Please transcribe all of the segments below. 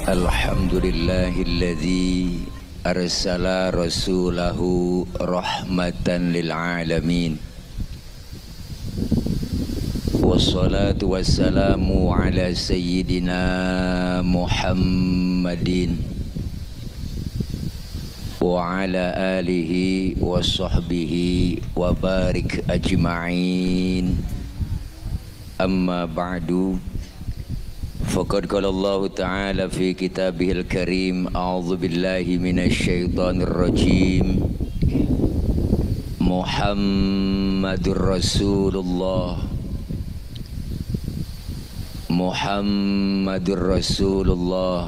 Alhamdulillahilladzi arsala rasulahu rahmatan lil alamin. Wassalatu wassalamu ala sayyidina Muhammadin wa ala alihi wa sahbihi wa barik ajma'in. Amma ba'du. Faqad qala Allah Ta'ala fi kitabihil karim, a'udzu billahi minasyaitonir rajim. Muhammadur Rasulullah, Muhammadur Rasulullah,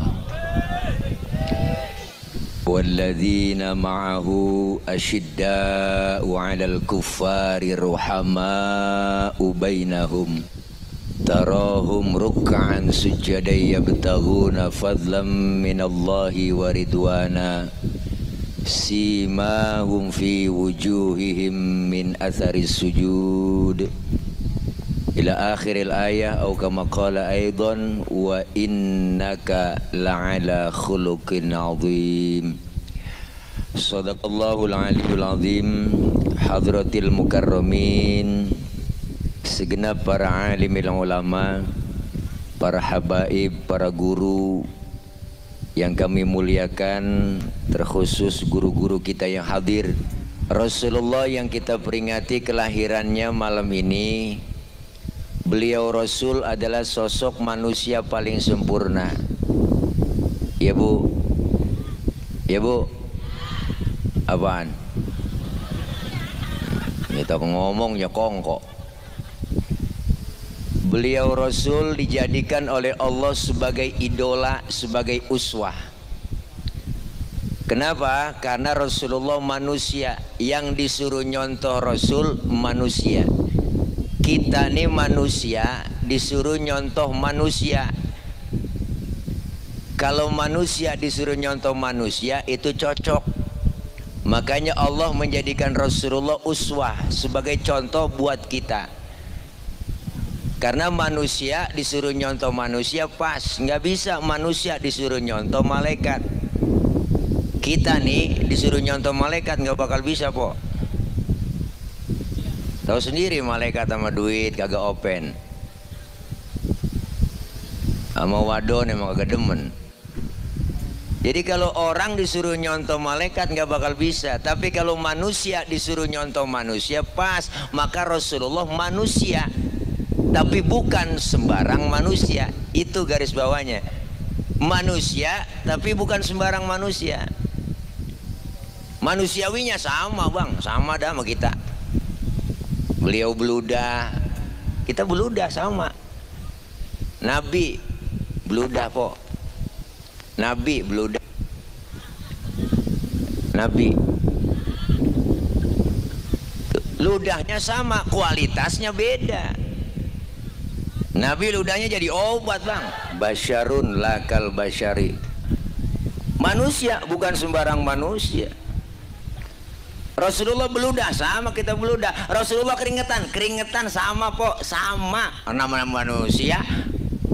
walladzina ma'ahu asyidda'u 'alal kuffari ruhama'u bainahum. Tarahum ruk'an sujjadan yabtaghuna fadlan minallahi wa ridwana. Simahum fi wujuhihim min atharis sujud. Ila akhiril ayah atau kama qala aidan wa innaka la'ala khuluqin 'azim. Shadaqallahul 'aliyyul 'azim. Hadratil mukarramin, segenap para alimil ulama, para habaib, para guru yang kami muliakan, terkhusus guru-guru kita yang hadir. Rasulullah yang kita peringati kelahirannya malam ini. Beliau Rasul adalah sosok manusia paling sempurna. Ya Bu? Ya Bu? Apaan? Kita ngomong ya kongkok. Beliau Rasul dijadikan oleh Allah sebagai idola, sebagai uswah. Kenapa? Karena Rasulullah manusia, yang disuruh nyontoh Rasul manusia. Kita nih manusia disuruh nyontoh manusia. Kalau manusia disuruh nyontoh manusia itu cocok. Makanya Allah menjadikan Rasulullah uswah, sebagai contoh buat kita. Karena manusia disuruh nyontoh manusia pas, nggak bisa manusia disuruh nyontoh malaikat. Kita nih disuruh nyontoh malaikat nggak bakal bisa po. Tahu sendiri malaikat sama duit kagak open, sama wadon emang kagak demen. Jadi kalau orang disuruh nyontoh malaikat nggak bakal bisa. Tapi kalau manusia disuruh nyontoh manusia pas, maka Rasulullah manusia. Tapi bukan sembarang manusia. Itu garis bawahnya. Manusia tapi bukan sembarang manusia. Manusiawinya sama bang, sama dah sama kita. Beliau beludah, kita beludah sama. Nabi beludah po. Nabi beludah. Nabi ludahnya sama, kualitasnya beda. Nabi ludahnya jadi obat bang. Basyarun lakal basyari. Manusia bukan sembarang manusia. Rasulullah beludah sama kita beludah. Rasulullah keringetan, keringetan sama po, sama. Nama manusia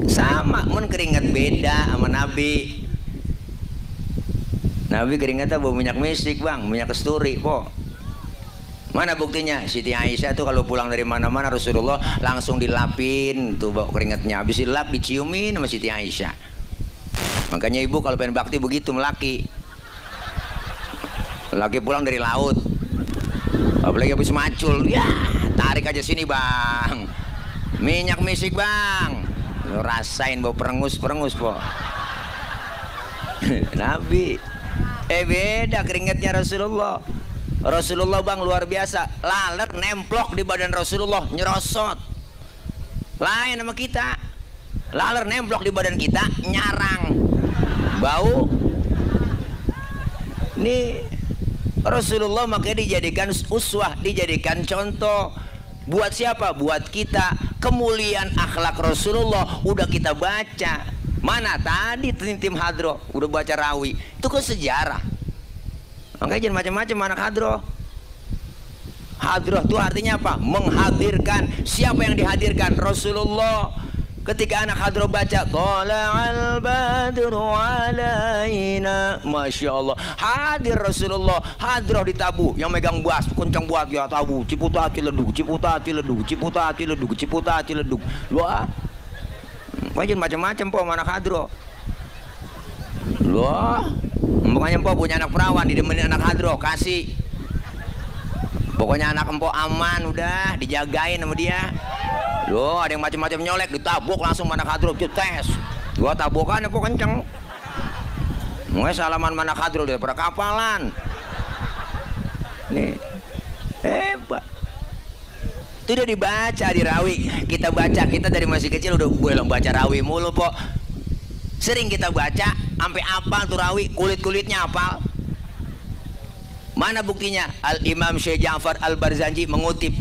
sama, mun keringet beda sama Nabi. Nabi keringetnya bawa minyak misik bang, minyak kasturi po. Mana buktinya? Siti Aisyah tuh kalau pulang dari mana-mana Rasulullah langsung dilapin tuh bau keringatnya. Habis dilap diciumin sama Siti Aisyah. Makanya ibu kalau pengen bakti begitu melaki. Laki pulang dari laut, apalagi habis macul, ya tarik aja sini bang, minyak misik bang, lu rasain bau perengus-perengus po. Nabi, beda keringatnya Rasulullah. Rasulullah bang luar biasa, laler nemplok di badan Rasulullah nyerosot. Lain sama kita, laler nemplok di badan kita nyarang, bau. Ini Rasulullah makanya dijadikan uswah, dijadikan contoh. Buat siapa? Buat kita. Kemuliaan akhlak Rasulullah udah kita baca. Mana tadi tim hadroh udah baca rawi, itu kan sejarah. Makanya jangan macam-macam anak hadroh. Hadroh itu artinya apa? Menghadirkan. Siapa yang dihadirkan? Rasulullah. Ketika anak hadroh baca Thala'al badru alaina, Masya Allah, hadir Rasulullah, hadroh ditabu, yang megang buas, kencang buat ya tabu, ciputati ledug, ciputati ledug, ciputati ledug, ciputati ledug. Wah, wajan macam-macam po anak hadroh. Wah, makanya po punya anak perawan, didemenin anak hadroh, kasih. Pokoknya anak empok aman, udah dijagain sama dia. Loh, ada yang macam-macam nyolek, ditabuk langsung mana kadrul, tes. Gua tabukan apa kenceng. Mulai salaman mana kadrul daripada kapalan. Nih, hebat. Itu udah dibaca di rawi. Kita baca, kita dari masih kecil udah boleh baca rawi mulu, po. Sering kita baca, sampai apal tuh rawi, kulit-kulitnya apal. Mana buktinya? Al-Imam Syekh Ja'far Al-Barzanji mengutip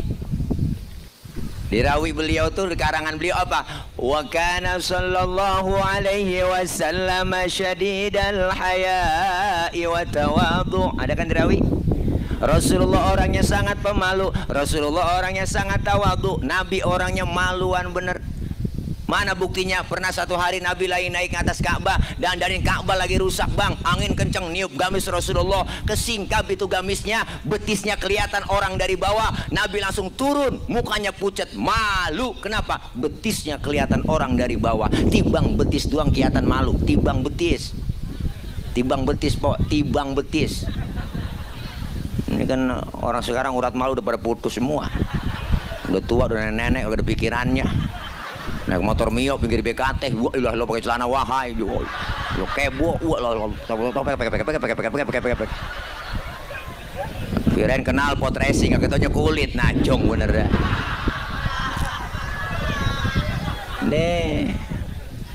di rawi beliau tuh, di karangan beliau apa? Wa kana sallallahu alaihi wasallam syadidal haya'i wa tawadhu. Ada kan di rawi? Rasulullah orangnya sangat pemalu, Rasulullah orangnya sangat tawadhu, Nabi orangnya maluan bener. Mana buktinya? Pernah satu hari Nabi lagi naik ke atas Ka'bah, dan dari Ka'bah lagi rusak bang, angin kenceng niup gamis Rasulullah, kesingkap itu gamisnya, betisnya kelihatan orang dari bawah. Nabi langsung turun, mukanya pucat, malu. Kenapa? Betisnya kelihatan orang dari bawah. Tibang betis doang kelihatan malu, tibang betis, tibang betis po, tibang betis. Ini kan orang sekarang urat malu udah pada putus semua, udah tua, udah nenek, udah ada pikirannya. Naik motor Mio pinggir BKT, gua ilah lo pakai celana wahai, lo kebo, lo kirain kenal pot racing, katanya kulit najong bener dah. Nih,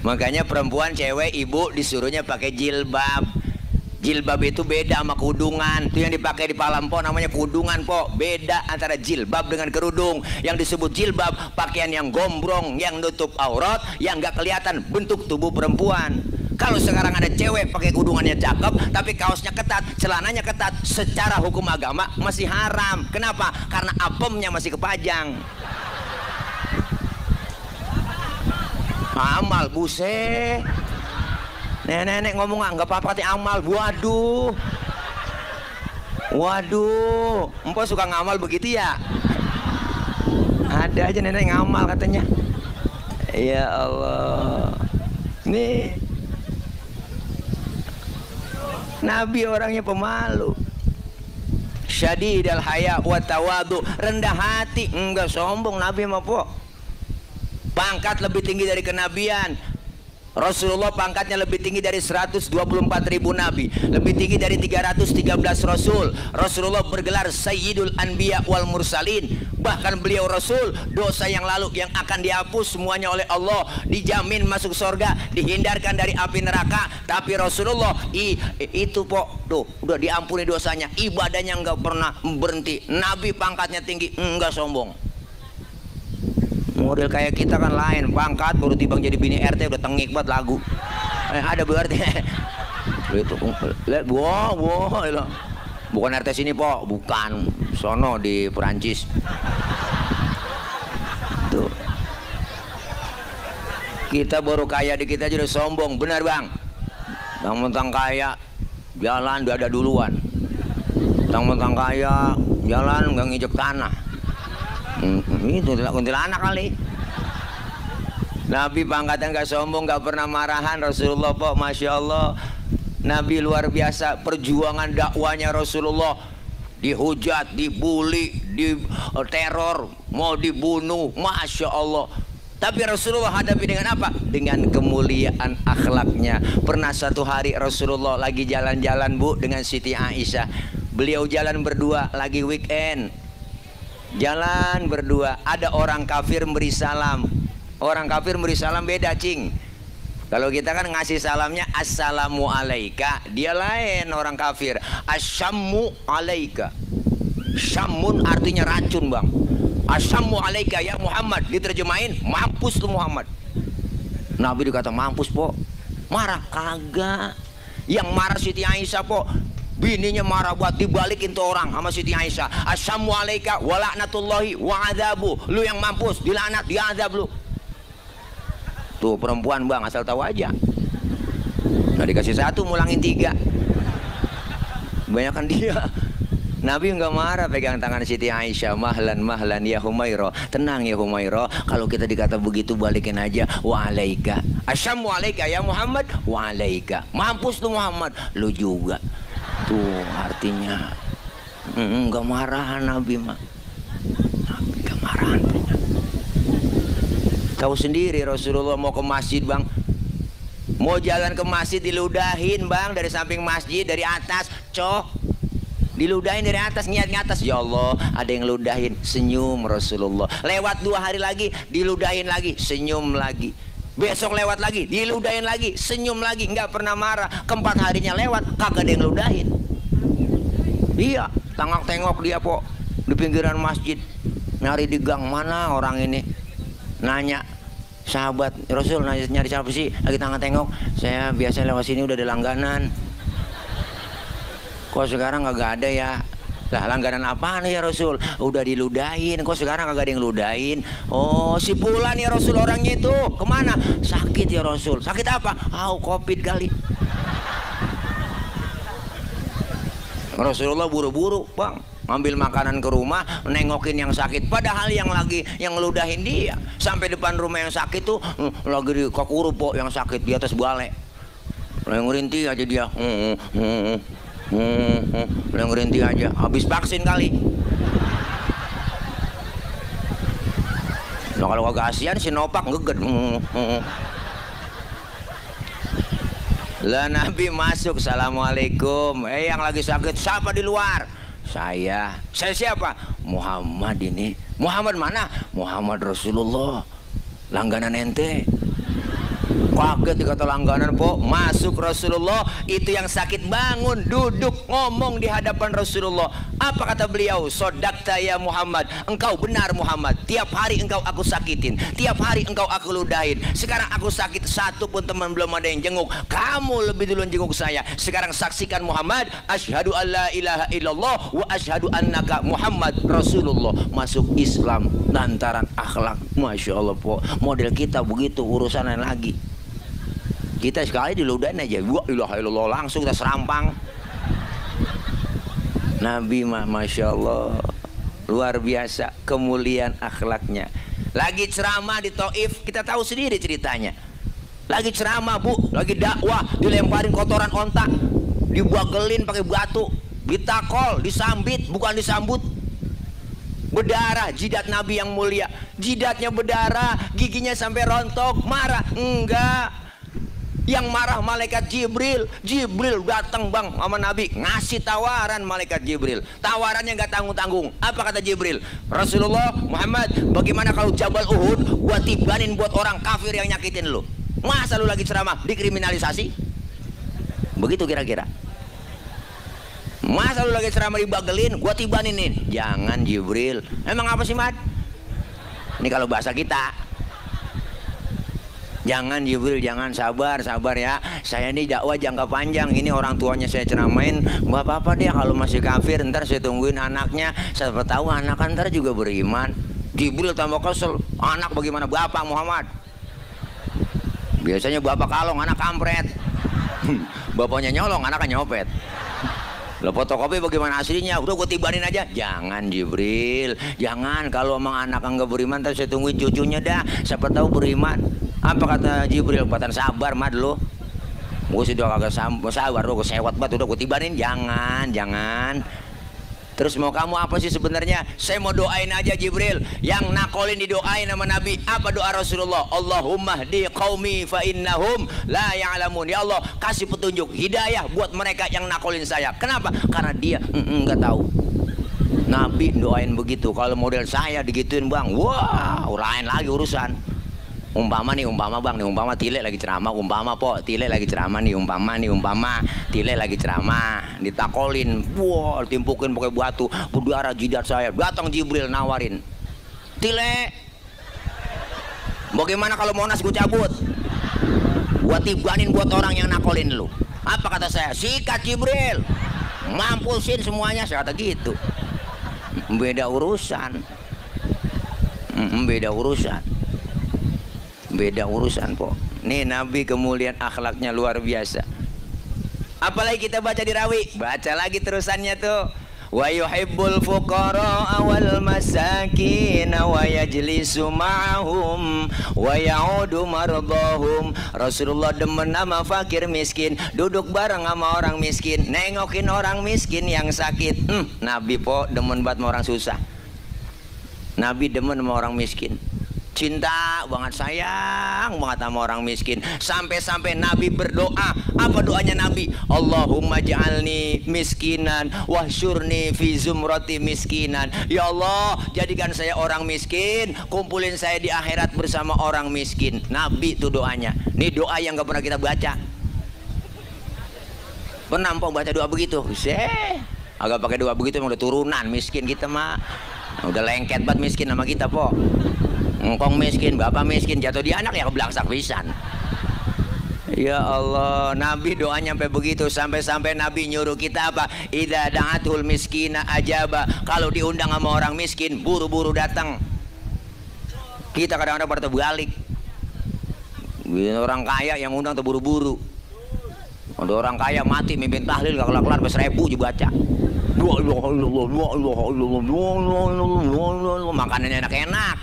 makanya perempuan cewek ibu disuruhnya pakai jilbab. Jilbab itu beda sama kudungan. Itu yang dipakai di Palampo namanya kudungan po. Beda antara jilbab dengan kerudung. Yang disebut jilbab pakaian yang gombrong, yang nutup aurat, yang gak kelihatan bentuk tubuh perempuan. Kalau sekarang ada cewek pakai kudungannya cakep, tapi kaosnya ketat, celananya ketat, secara hukum agama masih haram. Kenapa? Karena apemnya masih kepajang. Amal buset. Nenek ngomong nggak apa-apa ti amal, waduh, waduh, empok suka ngamal begitu ya? Ada aja nenek ngamal katanya. Ya Allah, nih Nabi orangnya pemalu, syadidal haya wa tawadhu, rendah hati, enggak sombong Nabi mah po. Pangkat lebih tinggi dari kenabian. Rasulullah pangkatnya lebih tinggi dari 124.000 nabi, lebih tinggi dari 313 rasul. Rasulullah bergelar Sayyidul Anbiya wal Mursalin. Bahkan beliau Rasul, dosa yang lalu yang akan dihapus semuanya oleh Allah, dijamin masuk surga, dihindarkan dari api neraka. Tapi Rasulullah itu po, tuh udah diampuni dosanya, ibadahnya nggak pernah berhenti. Nabi pangkatnya tinggi, enggak sombong. Model kayak kita kan lain, pangkat baru tibang jadi bini RT udah tengik banget lagu. Ada berarti itu lihat, wow, bukan RT sini po, bukan, sono di Perancis. Tuh, kita baru kaya dikit aja udah sombong, benar bang? Mentang kaya, jalan udah ada duluan. Mentang kaya, jalan nggak nginjek tanah. Itu kuntilanak kali. Nabi pangkatan gak sombong, gak pernah marahan. Rasulullah po, Masya Allah, Nabi luar biasa. Perjuangan dakwanya Rasulullah, dihujat, dibully, diteror, mau dibunuh, Masya Allah. Tapi Rasulullah hadapi dengan apa? Dengan kemuliaan akhlaknya. Pernah satu hari Rasulullah lagi jalan-jalan bu dengan Siti Aisyah. Beliau jalan berdua, lagi weekend, jalan berdua. Ada orang kafir beri salam. Orang kafir beri salam beda cing. Kalau kita kan ngasih salamnya assalamu alaika, dia lain orang kafir. Asyammu alaika. Syamun artinya racun bang. Asyammu alaika ya Muhammad, diterjemahin mampus lu Muhammad. Nabi dikata mampus po. Marah kagak. Yang marah Siti Aisyah po. Bininya marah buat dibalikin tuh orang sama Siti Aisyah. Asyammu alaika wa laknatullahi wa adzabu. Lu yang mampus, dilaknat, diazab lu. Tuh perempuan bang, asal tahu aja. Nggak dikasih satu, mulangin 3. Banyakan dia. Nabi nggak marah pegang tangan Siti Aisyah. Mahlan mahlan ya Humairah, tenang ya Humairah, kalau kita dikata begitu balikin aja. Wa alaika, asyamu alaika ya Muhammad, wa alaika, mampus tuh Muhammad, lu juga. Tuh artinya nggak marah Nabi mah. Nabi nggak marah. Tahu sendiri Rasulullah mau ke masjid bang, mau jalan ke masjid diludahin bang dari samping masjid, dari atas, diludahin dari atas, niat atas. Ya Allah, ada yang ludahin, senyum Rasulullah. Lewat 2 hari lagi, diludahin lagi, senyum lagi. Besok lewat lagi, diludahin lagi, senyum lagi. Nggak pernah marah. Keempat harinya lewat, kagak ada yang ludahin. Iya, tengok dia po di pinggiran masjid, nyari di gang, mana orang ini. Nanya sahabat Rasul, nyari siapa sih? Lagi tengok. Saya biasa lewat sini, udah ada langganan. Kok sekarang kagak ada ya? Lah langganan apaan ya Rasul? Udah diludahin. Kok sekarang kagak ada yang ludahin? Oh, si Fulan ya Rasul orangnya itu. Kemana? Sakit ya Rasul. Sakit apa? Covid kali. Rasulullah buru-buru bang, ngambil makanan ke rumah, nengokin yang sakit. Padahal yang ngeludahin dia. Sampai depan rumah yang sakit tuh lagi di kakuru po, yang sakit di atas balai. Yang ngerintih aja dia. Yang ngerintih aja, habis vaksin kali. Nah kalau kagak asian Sinovac ngeged. Lah Nabi masuk, assalamualaikum. Yang lagi sakit siapa di luar? Saya siapa? Muhammad ini. Muhammad mana? Muhammad Rasulullah, langganan ente. Kaget dikata langganan po. Masuk Rasulullah, itu yang sakit bangun, duduk, ngomong di hadapan Rasulullah. Apa kata beliau? Sodakta ya Muhammad, engkau benar Muhammad. Tiap hari engkau aku sakitin, tiap hari engkau aku ludahin. Sekarang aku sakit, satu pun teman belum ada yang jenguk. Kamu lebih dulu jenguk saya. Sekarang saksikan Muhammad, asyhadu alla ilaha illallah wa asyhadu annaka Muhammad Rasulullah. Masuk Islam lantaran akhlak. Masya Allah po, model kita begitu, urusan lain lagi. Kita sekali diludahin aja, wa ilaha illallah, langsung kita serampang. Nabi Masya Allah, luar biasa kemuliaan akhlaknya. Lagi ceramah di Taif, kita tahu sendiri ceritanya. Lagi ceramah bu, lagi dakwah, dilemparin kotoran onta, dibagelin pakai batu, ditakol, disambit, bukan disambut. Berdarah jidat Nabi yang mulia, jidatnya berdarah, giginya sampai rontok. Marah? Enggak. Yang marah malaikat Jibril. Jibril datang bang sama Nabi, ngasih tawaran malaikat Jibril. Tawarannya nggak tanggung-tanggung. Apa kata Jibril? Rasulullah Muhammad, bagaimana kalau Jabal Uhud gua tibanin buat orang kafir yang nyakitin lu? Masa lu lagi ceramah dikriminalisasi? Begitu kira-kira. Masa lu lagi ceramah dibagelin, gua tibanin. Jangan Jibril. Emang apa sih Mat? Ini kalau bahasa kita. Jangan Jibril, jangan, sabar ya. Saya ini dakwah jangka panjang. Ini orang tuanya saya ceramain. Gak apa-apa dia kalau masih kafir. Ntar saya tungguin anaknya. Siapa tahu anak ntar juga beriman. Jibril tambah kesel. Anak bagaimana bapak Muhammad? Biasanya bapak kalong, anak kampret. Bapaknya nyolong, anaknya nyopet. Lo fotokopi bagaimana aslinya? Udah gue tibanin aja. Jangan Jibril, jangan. Kalau emang anak enggak beriman, ntar saya tungguin cucunya dah. Siapa tahu beriman. Apa kata Jibril? Buatan sabar mad lo. Gue sudah kagak sabar, gue sewat banget. Udah gue tibanin. Jangan. Terus mau kamu apa sih sebenarnya? Saya mau doain aja Jibril. Yang nakolin didoain sama Nabi. Apa doa Rasulullah? Allahumma hdi qaumi fa innahum la ya'lamun. Ya Allah, kasih petunjuk, hidayah buat mereka yang nakolin saya. Kenapa? Karena dia nggak tahu. Nabi doain begitu. Kalau model saya digituin bang, wah, lain lagi urusan. Umpama bang, umpama Tile lagi ceramah, Tile lagi ceramah nih, umpama Tile lagi ceramah, ditakolin, wah, timpukin pakai batu, berdarah jidat saya. Datang Jibril nawarin, Tile, bagaimana kalau Monas gue cabut, gua tibanin buat orang yang nakolin lu. Apa kata saya? Sikat Jibril, mampusin semuanya, saya kata gitu. Beda urusan. beda urusan po. Nih Nabi kemuliaan akhlaknya luar biasa. Apalagi kita baca di Rawi, baca lagi terusannya tuh. Wa yuhibbul fuqara wal masakin wa yajlisu ma'hum wa ya'udu mardahum. Rasulullah demen sama fakir miskin, duduk bareng sama orang miskin, nengokin orang miskin yang sakit. Nabi po demen banget sama orang susah. Nabi demen sama orang miskin, cinta banget, sayang banget sama orang miskin. Sampai-sampai Nabi berdoa. Apa doanya Nabi? Allahumma ja'alni miskinan wahsyurni fi zumrati miskinan. Ya Allah, jadikan saya orang miskin, kumpulin saya di akhirat bersama orang miskin. Nabi itu doanya. Ini doa yang gak pernah kita baca. Pernah mpok baca doa begitu? Agak pakai doa begitu emang udah turunan miskin kita mah. Udah lengket banget miskin sama kita po. Engkong miskin, bapak miskin, jatuh di anak ya keblangsak pisan. Ya Allah, Nabi doanya sampai begitu. Sampai-sampai Nabi nyuruh kita apa? Idza da'atul miskina ajaba. Kalau diundang sama orang miskin, buru-buru datang. Kita kadang-kadang pada terbalik. Orang kaya yang undang terburu-buru. Ada orang kaya mati mimpin tahlil gak kelar-kelar sampai 1000 dibaca. Makanannya enak-enak.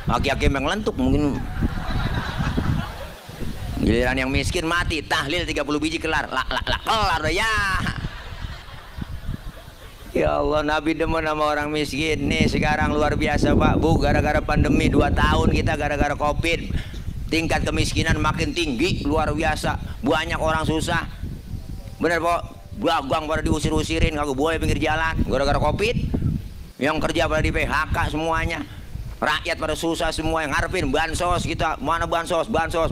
Aki-aki yang ngelentuk mungkin. Giliran yang miskin mati tahlil 30 biji kelar. Kelar ya. Ya Allah, Nabi demen sama orang miskin. Nih sekarang luar biasa Pak Bu, gara-gara pandemi 2 tahun kita gara-gara Covid, tingkat kemiskinan makin tinggi luar biasa. Banyak orang susah. Bener Pak, dagang pada diusir-usirin, kagak boleh pinggir jalan gara-gara Covid. Yang kerja pada di PHK semuanya. Rakyat pada susah semua. Yang ngarepin bansos kita, mana bansos. Bansos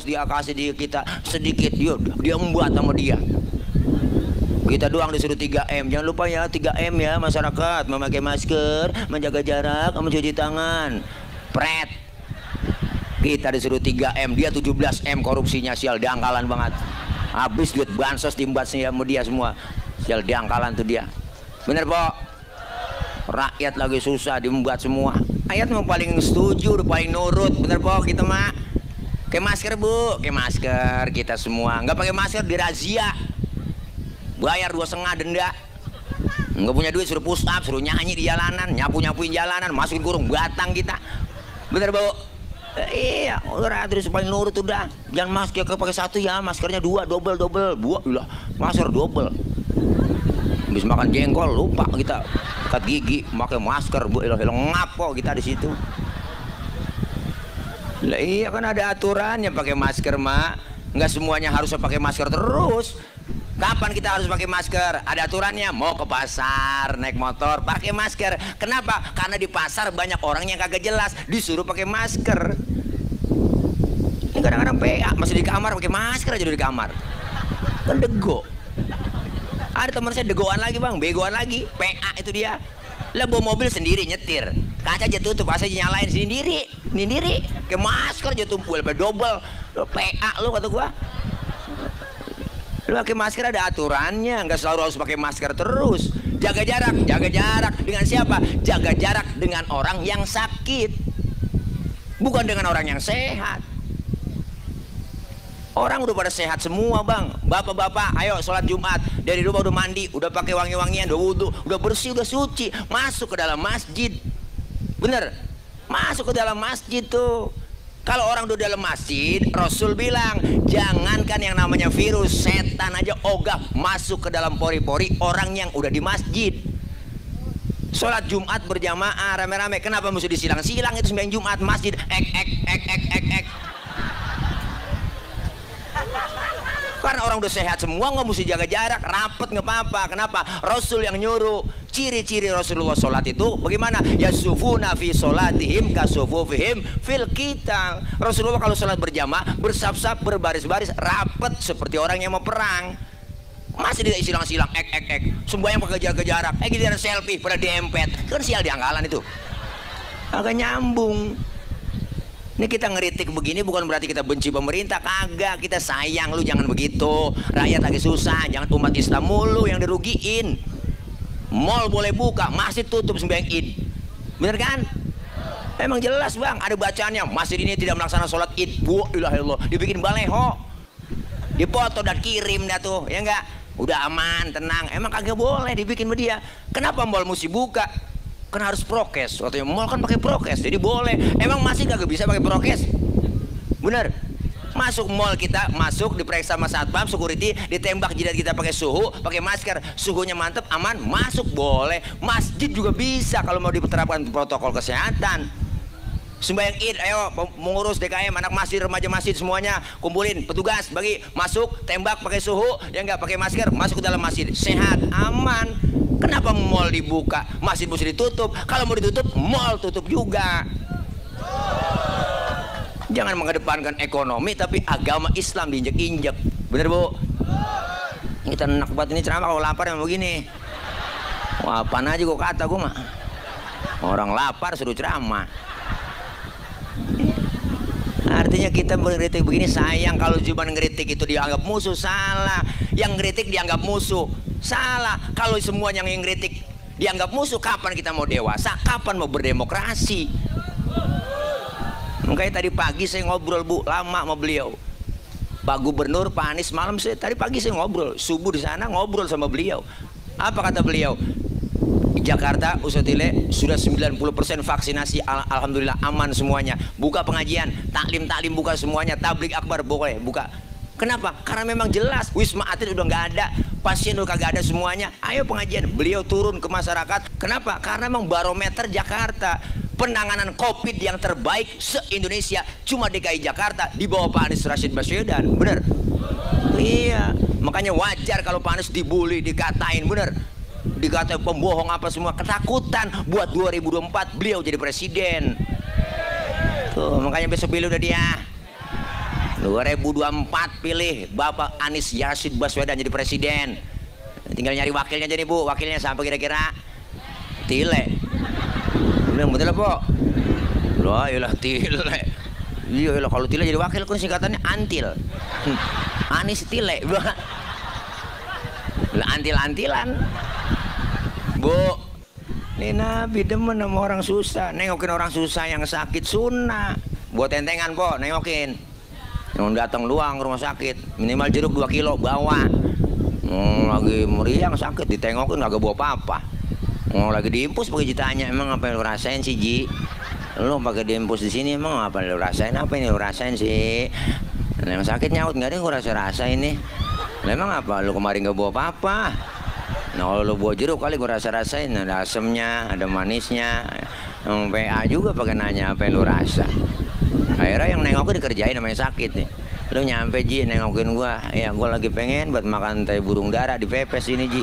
dia kasih di kita sedikit, dia membuat sama dia. Kita doang disuruh 3M. Jangan lupa ya 3M ya masyarakat, memakai masker, menjaga jarak, mencuci tangan. Pret. Kita disuruh 3M, dia 17M korupsinya, sial diangkalan banget. Habis duit bansos diembat sama dia semua. Sial diangkalan tuh dia. Bener Pak? Rakyat lagi susah diembat semua. Ayat mau paling setuju, udah paling nurut. Bener Pak kita mah. Kayak masker Bu, kayak masker kita semua. Nggak pakai masker dirazia. Bayar 2,5 denda. Nggak punya duit suruh push up, suruh nyanyi di jalanan, nyapu-nyapuin jalanan, masukin kurung batang kita. Bener Bu? Iya, udah terus paling nurut udah. Jangan masker pakai 1 ya, maskernya 2, double. Lah, masker double. Habis makan jengkol lupa kita sikat gigi, pakai masker Bu, ngap kok kita di situ. Lah iya kan ada aturannya pakai masker Mak. Nggak semuanya harus pakai masker terus. Kapan kita harus pakai masker? Ada aturannya. Mau ke pasar, naik motor, pakai masker. Kenapa? Karena di pasar banyak orang yang kagak jelas, disuruh pakai masker. Ini kadang-kadang PA masih di kamar pakai masker aja di kamar. Kan dego. Ada teman saya degoan lagi Bang, begoan lagi. PA itu dia. Lah bawa mobil sendiri nyetir. Kaca aja tutup, AC nyalain sendiri. Kayak masker aja tumpul, double. PA lu kata gua. Lu pakai masker ada aturannya, nggak selalu harus pakai masker terus. Jaga jarak dengan siapa? Jaga jarak dengan orang yang sakit, bukan dengan orang yang sehat. Orang udah pada sehat semua Bang. Bapak-bapak, ayo sholat Jumat. Dari rumah udah mandi, udah pakai wangi-wangian, udah wudhu, udah bersih, udah suci. Masuk ke dalam masjid. Bener? Masuk ke dalam masjid tuh. Kalau orang udah dalam masjid, Rasul bilang, jangankan yang namanya virus, setan aja ogah masuk ke dalam pori-pori orang yang udah di masjid. Sholat Jumat berjamaah rame-rame. Kenapa mesti disilang-silang itu sembahyang Jumat masjid? Ek. Karena orang udah sehat semua, nggak mesti jaga jarak, rapet nggak apa-apa. Kenapa? Rasul yang nyuruh. Ciri-ciri Rasulullah sholat itu bagaimana? Yasufuna fi sholatihim kasufufihim fil qital. Rasulullah kalau sholat berjamaah bersaf-saf, berbaris-baris, rapet seperti orang yang mau perang. Masih tidak silang-silang, ek. Sembahyang pakai jaga jarak. Giliran selfie pada diempet. Kan sial diangkalan itu. Agak nyambung. Ini kita ngeritik begini bukan berarti kita benci pemerintah, kagak. Kita sayang, lu jangan begitu. Rakyat lagi susah, jangan umat Islam mulu yang dirugiin. Mall boleh buka, masih tutup sembahyang Id. Bener kan? Emang jelas bang, ada bacaannya. Masjid ini tidak melaksanakan sholat id. Ilahilallah, dibikin baleho, dipoto dan kirim dah tuh, ya enggak? Udah aman, tenang. Emang kagak boleh dibikin sama dia. Kenapa mall mesti buka? Kan harus prokes. Waktunya mall kan pakai prokes, jadi boleh. Emang masih kagak bisa pakai prokes? Bener? Masuk mall kita, masuk diperiksa sama satpam, security, ditembak jidat kita pakai suhu, pakai masker, suhunya mantep, aman, masuk boleh. Masjid juga bisa kalau mau diterapkan protokol kesehatan. Sembahyang id, ayo mengurus DKM, anak masjid, remaja masjid semuanya kumpulin, petugas bagi masuk, tembak pakai suhu, ya nggak pakai masker, masuk ke dalam masjid, sehat, aman. Kenapa mall dibuka, masjid mesti ditutup? Kalau mau ditutup, mall tutup juga. Jangan mengedepankan ekonomi tapi agama Islam diinjek-injek. Bener bu? Kita enak banget ini ceramah kalau lapar yang begini. Wah, apaan aja gua kata gua mah. Orang lapar suruh ceramah. Artinya kita mengkritik begini sayang. Kalau cuma ngeritik itu dianggap musuh, salah. Yang ngeritik dianggap musuh, salah. Kalau semuanya yang ngeritik dianggap musuh, kapan kita mau dewasa? Kapan mau berdemokrasi? Makanya tadi pagi saya ngobrol bu lama sama beliau, Pak Gubernur, Pak Anies. Malam saya tadi pagi saya ngobrol, subuh di sana ngobrol sama beliau. Apa kata beliau? Jakarta Usutile sudah 90% vaksinasi, alhamdulillah aman semuanya. Buka pengajian, taklim buka semuanya, tablik akbar boleh buka. Kenapa? Karena memang jelas Wisma Atlet udah nggak ada, pasien udah kagak ada semuanya. Ayo pengajian, beliau turun ke masyarakat. Kenapa? Karena memang barometer Jakarta, penanganan COVID yang terbaik se-Indonesia cuma DKI Jakarta di bawah Pak Anies Rashid Baswedan. Bener? Iya, makanya wajar kalau Pak Anies dibully, dikatain, bener? Dikatain pembohong apa semua, ketakutan buat 2024 beliau jadi presiden. Tuh, makanya besok pilih udah dia. 2024 pilih Bapak Anies Rashid Baswedan jadi presiden. Tinggal nyari wakilnya jadi bu, wakilnya sampai kira-kira Tile. Bilang betul apa? Loh, iyalah Tile. Iya, kalau Tile jadi wakil kan singkatannya Antil. Anies Tile. Lah antil-antilan. Bu, ini Nabi demen sama orang susah. Nengokin orang susah yang sakit sunnah. Buat tentengan po, nengokin. Yang datang luang ke rumah sakit, minimal jeruk 2 kilo bawa. Lagi meriang sakit ditengokin kagak bawa apa-apa. Lagi diimpus pakai ditanya, emang apa yang lu rasain sih Ji? Lu pakai diimpus di sini emang apa yang lu rasain? Apa yang lu rasain sih? Yang sakit nyaut nggak ada yang gua rasa ini. Emang apa? Lu kemarin nggak bawa apa-apa? Nah kalau lu bawa jeruk kali gua rasain, ada asemnya, ada manisnya. Yang PA juga pakai nanya apa yang lu rasa. Akhirnya yang nengokin dikerjain sama yang sakit nih. Lu nyampe Ji nengokin gua, ya gua lagi pengen buat makan teh burung dara dipepes ini Ji.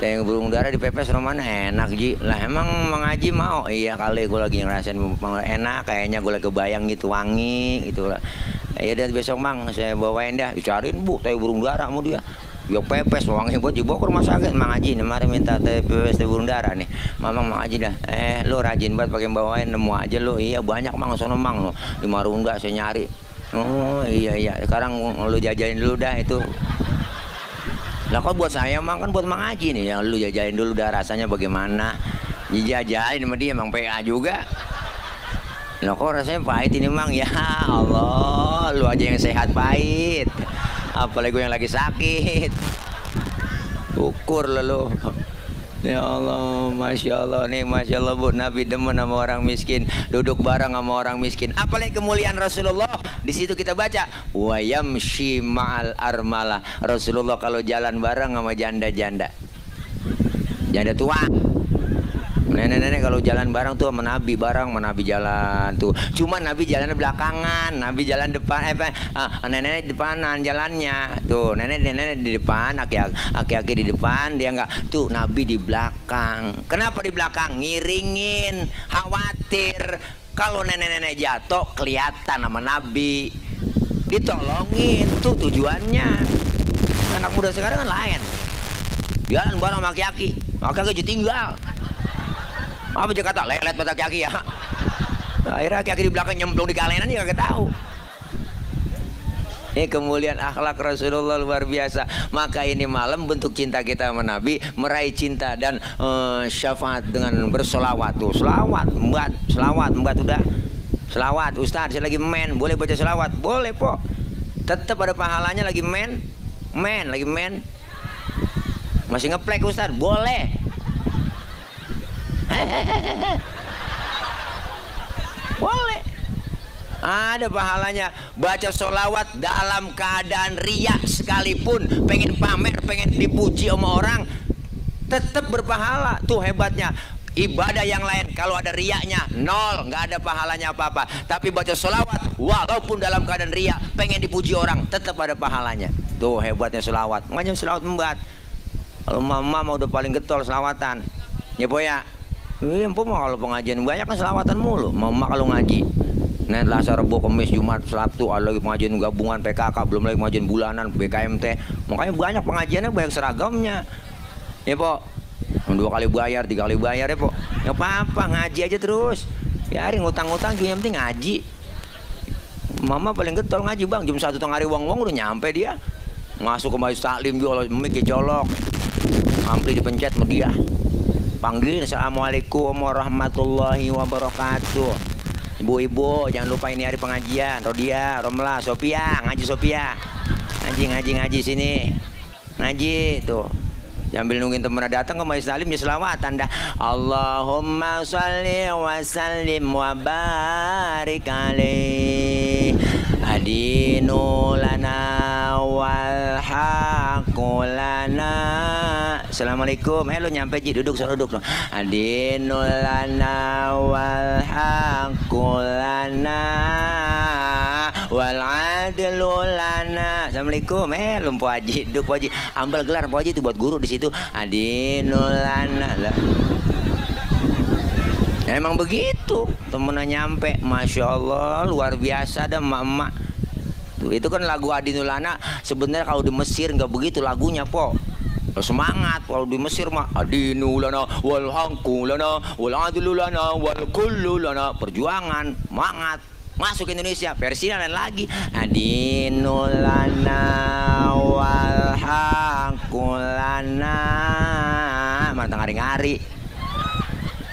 Teh burung dara dipepes mana enak Ji. Lah emang Mang Haji mau? Iya kali gua lagi ngerasain enak, kayaknya gua lagi kebayang gitu wangi gitu lah. Ya udah besok Mang saya bawain dah, dicariin bu teh burung dara mau dia. Ya pepes wangi buat dibawa ke rumah sakit. Mang Haji nih mari minta teh pepes teh burung dara nih. Mang Haji dah. Lu rajin banget pakai bawain, nemu aja lu. Iya banyak Mang sono Mang lu. Di Marunda saya nyari. Oh iya. Sekarang lu jajain dulu dah itu. Lah kok buat saya Mang kan buat Mang Haji nih. Yang lu jajain dulu dah rasanya bagaimana. Dijajain sama dia Mang PA juga. Lah kok rasanya pahit ini Mang. Ya Allah, lu aja yang sehat pahit. Apalagi gue yang lagi sakit. Ukur lalu. Ya Allah, Masya Allah nih, Masya Allah bu, Nabi demen sama orang miskin, duduk bareng sama orang miskin. Apalagi kemuliaan Rasulullah. Di situ kita baca wa yamshi ma'al armalah. Rasulullah kalau jalan bareng sama janda-janda, janda tua. Nenek-nenek kalau jalan bareng tuh sama Nabi bareng, sama Nabi jalan tuh. Cuma Nabi jalan belakangan, Nabi jalan depan. Nenek depanan jalannya tuh. Nenek di depan, aki-aki di depan, dia enggak. Tuh Nabi di belakang. Kenapa di belakang? Ngiringin, khawatir kalau nenek-nenek jatuh kelihatan sama Nabi. Ditolongin tuh tujuannya. Anak muda sekarang kan lain. Jalan bareng sama aki-aki, aki-aki ditinggal. Apa dia kata lelet pada kaki ya. Akhirnya kaki di belakang nyemplung di kalenan dia kagak tahu. Ini kemuliaan akhlak Rasulullah luar biasa. Maka ini malam bentuk cinta kita sama Nabi, meraih cinta dan syafaat dengan bersolawat. Tuh selawat mbak udah. Selawat Ustaz, saya lagi men, boleh baca selawat? Boleh po. Tetap ada pahalanya lagi men. Masih ngeplek Ustaz? Boleh. Boleh. Ada pahalanya. Baca sholawat dalam keadaan riak sekalipun, pengen pamer, pengen dipuji sama orang, tetap berpahala. Tuh hebatnya. Ibadah yang lain kalau ada riaknya nol, nggak ada pahalanya apa-apa. Tapi baca sholawat walaupun dalam keadaan riak, pengen dipuji orang, tetap ada pahalanya. Tuh hebatnya sholawat. Makanya sholawat membuat. Kalau mama udah paling getol selawatan. Ya po ya. Empuk mah kalau pengajian banyak kan selawatan mulu. Mama kalau ngaji. Nah, Selasa, Rabu, Kamis, Jumat, Sabtu, ada lagi pengajian gabungan PKK, belum lagi pengajian bulanan BKMT. Makanya banyak pengajiannya, banyak seragamnya. Ya po. 2 kali bayar, 3 kali bayar ya po. Ya apa-apa, ngaji aja terus. Biarin ngutang-ngutang, yang penting ngaji. Mama paling getol ngaji bang, jam 1 tengah hari uang udah nyampe dia. Masuk ke majlis taklim juga, mic colok, ampli dipencet sama dia. Panggil, Assalamualaikum warahmatullahi wabarakatuh. Ibu-ibu jangan lupa ini hari pengajian. Rodia, Romla, Sophia, ngaji Sophia. Ngaji sini. Ngaji tuh. Sambil nungguin temen datang ke majlis taklim ya selawatan dah. Allahumma sholli wa sallim wa barik alaih. Adinu lana wal haqqu lana. Assalamualaikum. Lu nyampe ji, duduk duduk. Adinu lana wal haqqu lana wal adlu lana. Assalamualaikum. Lu Po Haji, duduk Po Haji. Ambil gelar Po Haji itu buat guru di situ. Adinu lana. Ya, emang begitu. Temennya nyampe, masya Allah luar biasa dah emak-emak. Itu kan lagu Adinulana. Sebenarnya kalau di Mesir nggak begitu lagunya po. Semangat kalau di Mesir mah Adinulana wal hangkulana wal adlulana wal kullulana. Perjuangan, semangat. Masuk ke Indonesia versi lain lagi. Adinulana wal hangkulana. Mantang ngari-ngari.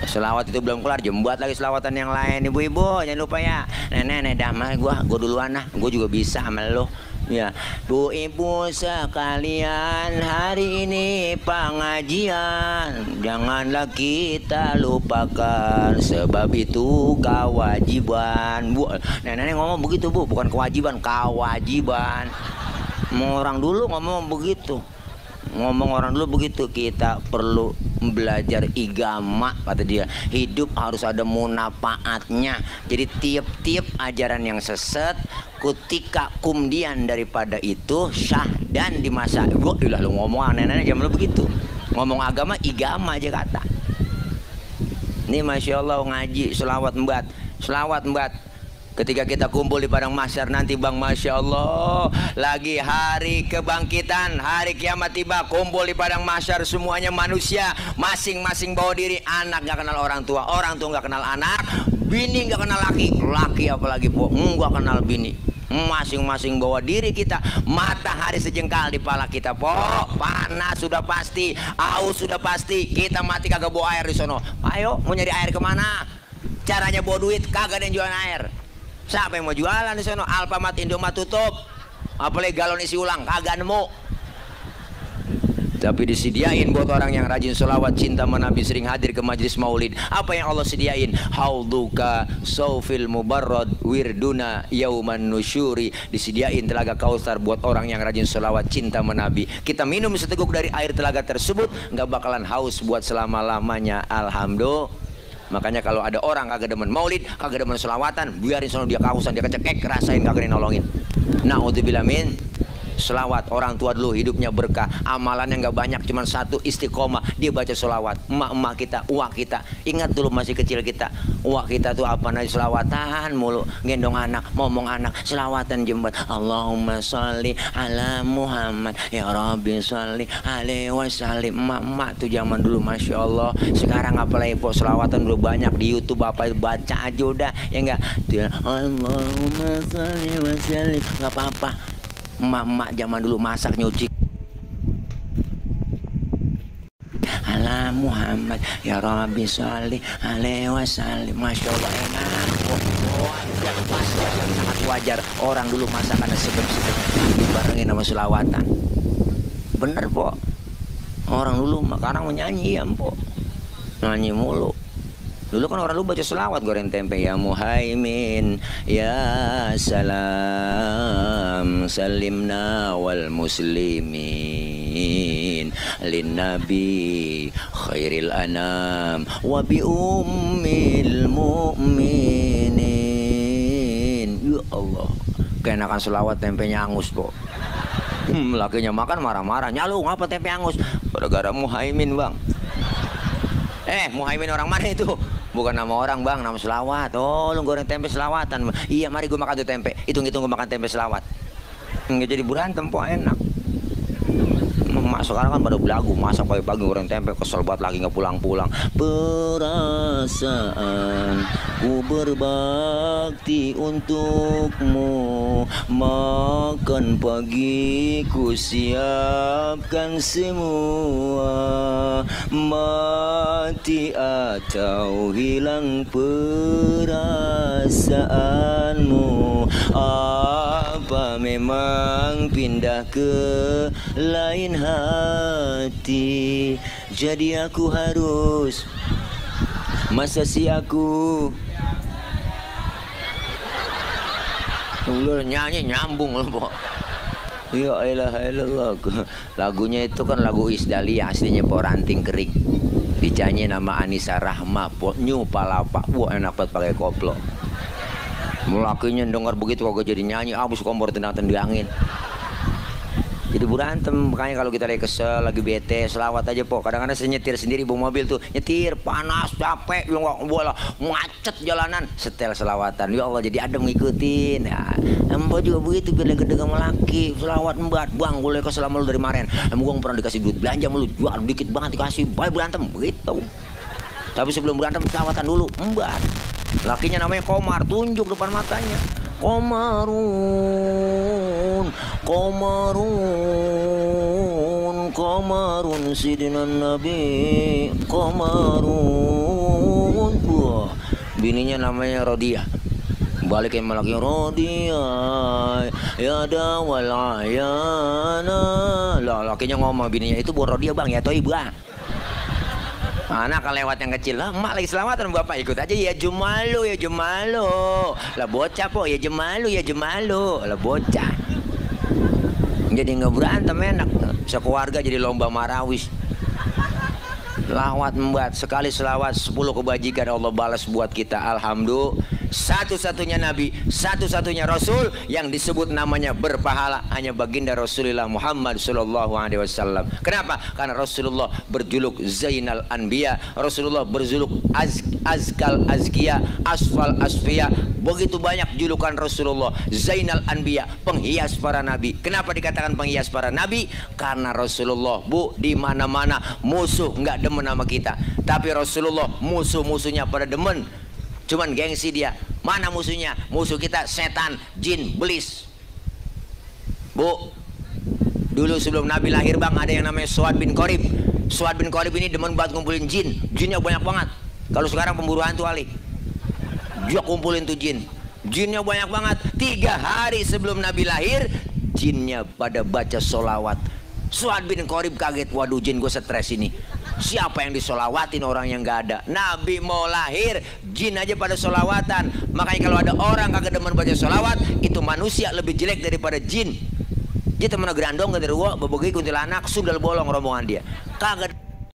Selawat itu belum kelar, jembat lagi selawatan yang lain. Ibu-ibu jangan lupa ya. Nenek dah mah gua duluan nah. Gua juga bisa sama lo. Ya, Bu ibu sekalian, hari ini pengajian janganlah kita lupakan, sebab itu kewajiban. Bu, nenek ngomong begitu Bu, bukan kewajiban, kewajiban. Orang dulu ngomong begitu. Ngomong orang dulu begitu, kita perlu belajar igama kata dia. Hidup harus ada munafaatnya. Jadi tiap-tiap ajaran yang sesat kutika kumdian daripada itu syah dan di masa gua ilah lu ngomong aneh-aneh jam lu begitu. Ngomong agama igama aja kata. Ini masya Allah ngaji selawat mbat. Ketika kita kumpul di padang mahsyar nanti bang, masya Allah, lagi hari kebangkitan, hari kiamat tiba, kumpul di padang mahsyar semuanya manusia, masing-masing bawa diri. Anak gak kenal orang tua gak kenal anak, bini gak kenal laki apalagi po, gak kenal bini. Masing-masing bawa diri kita, matahari sejengkal di pala kita po, panas sudah pasti, aus sudah pasti, kita mati kagak bawa air di sono. Ayo mau nyari air kemana? Caranya bawa duit, kagak ada yang jualan air. Siapa yang mau jualan di sana? Alfamart, Indomaret tutup. Apalagi galon isi ulang, kagak nemu. Tapi disediain buat orang yang rajin sholawat, cinta Nabi, sering hadir ke majlis maulid. Apa yang Allah sediain? Hauduka saufil mubarrad wirduna yauman nusyuri. Disediain telaga Kautsar buat orang yang rajin sholawat, cinta Nabi. Kita minum seteguk dari air telaga tersebut, nggak bakalan haus buat selama-lamanya. Alhamdulillah. Makanya kalau ada orang kagak demen maulid, kagak demen selawatan, biarin sono dia kehausan, dia kecekek, rasain kagak nolongin. Na'udzubillah min. Selawat, orang tua dulu hidupnya berkah, amalannya nggak banyak, cuma satu, istiqomah, dia baca selawat. Emak-emak kita, uak kita, ingat dulu masih kecil kita, uak kita tuh apa nih, selawatan mulu, gendong anak, ngomong anak, selawatan jembat. Allahumma sholli ala Muhammad, ya Rabbi sholli alaihi wasallim. Emak-emak tuh zaman dulu masya Allah. Sekarang apalagi po selawatan dulu banyak di YouTube, apa baca aja udah, ya enggak? Allahumma sholli wasallim, nggak apa-apa. Emak-emak zaman dulu masak nyuci. Ala Muhammad ya Rabbi sholli alaihi wasallim. Masya Allah enak. Wajar, sangat wajar orang dulu masakannya sedap-sedap dibarengin sama selawatan. Bener po. Orang dulu sekarang menyanyi ya po. Nyanyi mulu. Dulu kan orang dulu baca selawat goreng tempe. Ya Muhaimin ya salam salimna wal muslimin lin nabi khairil anam wa bi ummil mu'minin. Ya Allah, keenakan selawat tempenya angus po. Lakinya makan marah-marah. Nyalu ngapa tempe angus? Gara-gara Muhaimin bang. Muhaimin orang mana itu? Bukan nama orang bang, nama selawat. Oh lu goreng tempe selawatan. Iya mari gue makan tuh tempe. Hitung-hitung gue makan tempe selawat. Nggak jadi berantem po, enak. Mak sekarang kan pada belagu, masak pagi-pagi goreng tempe, kesel banget lagi nggak pulang-pulang. Perasaan ku berbakti untukmu, makan pagi ku siapkan semua, mati atau hilang perasaanmu. Apa memang pindah ke lain hati, jadi aku harus masa si aku lu nyanyi nyambung loh po. Ya ilaha illallah. Lagunya itu kan lagu Isdalia aslinya po, Ranting Kering. Dicanye nama Anissa Rahma po, Nyu Palapa. Wah enak banget pakai koplo. Melakinya dengar begitu kok jadi nyanyi abis kompor tendang-tendangin. Jadi berantem. Makanya kalau kita lagi kesel, lagi bete, selawat aja po. Kadang-kadang saya nyetir sendiri bawa mobil tuh, nyetir panas, capek, lu nggak bola, macet jalanan, setel selawatan. Ya Allah jadi adem ngikutin. Ya, mbak juga begitu biar gede sama laki, selawat mbak, bang boleh kesel sama lu dari kemarin. Gue pernah dikasih duit belanja sama lu, jual dikit banget dikasih, baik berantem begitu. Tapi sebelum berantem selawatan dulu, mbak. Lakinya namanya Komar, tunjuk depan matanya. Komarun, Komarun, Komarun, Sidina Nabi, Komarun. Wah, bininya namanya Rodia. Balikin malaki Rodia, ya dawal ayana. Lah, lakinya ngomong bininya itu bu Rodia bang, ya toh ibu ah. Anak lewat yang kecil lah, emak lagi selawatan bapak ikut aja ya Jumalu ya Jumalu. Lah bocah po ya Jumalu ya Jumalu. Lah bocah. Jadi nggak berantem enak. Sekeluarga jadi lomba marawis. Lawat membuat sekali selawat 10 kebajikan Allah balas buat kita. Alhamdulillah. Satu-satunya Nabi, satu-satunya Rasul yang disebut namanya berpahala hanya baginda Rasulullah Muhammad Sallallahu Alaihi Wasallam. Kenapa? Karena Rasulullah berjuluk Zainal Anbiya, Rasulullah berjuluk Azkal Azkiya, Asfal Asfiya. Begitu banyak julukan Rasulullah. Zainal Anbiya, penghias para nabi. Kenapa dikatakan penghias para nabi? Karena Rasulullah bu di mana-mana musuh nggak demen sama kita, tapi Rasulullah musuh-musuhnya pada demen. Cuman gengsi dia. Mana musuhnya? Musuh kita setan, jin, belis. Bu, dulu sebelum Nabi lahir bang ada yang namanya Suad bin Qorib. Suad bin Qorib ini demen banget ngumpulin jin. Jinnya banyak banget. Kalau sekarang pemburu hantu Ali, dia kumpulin tuh jin. Jinnya banyak banget. 3 hari sebelum Nabi lahir, jinnya pada baca solawat. Suad bin Qorib kaget. Waduh jin gue stres ini. Siapa yang disolawatin orang yang gak ada? Nabi mau lahir, jin aja pada solawatan. Makanya kalau ada orang kagak demen baca solawat, itu manusia lebih jelek daripada jin. Dia temen gerandong, gak teruak, bebogi, kuntilanak, sundal bolong rombongan dia. Kagak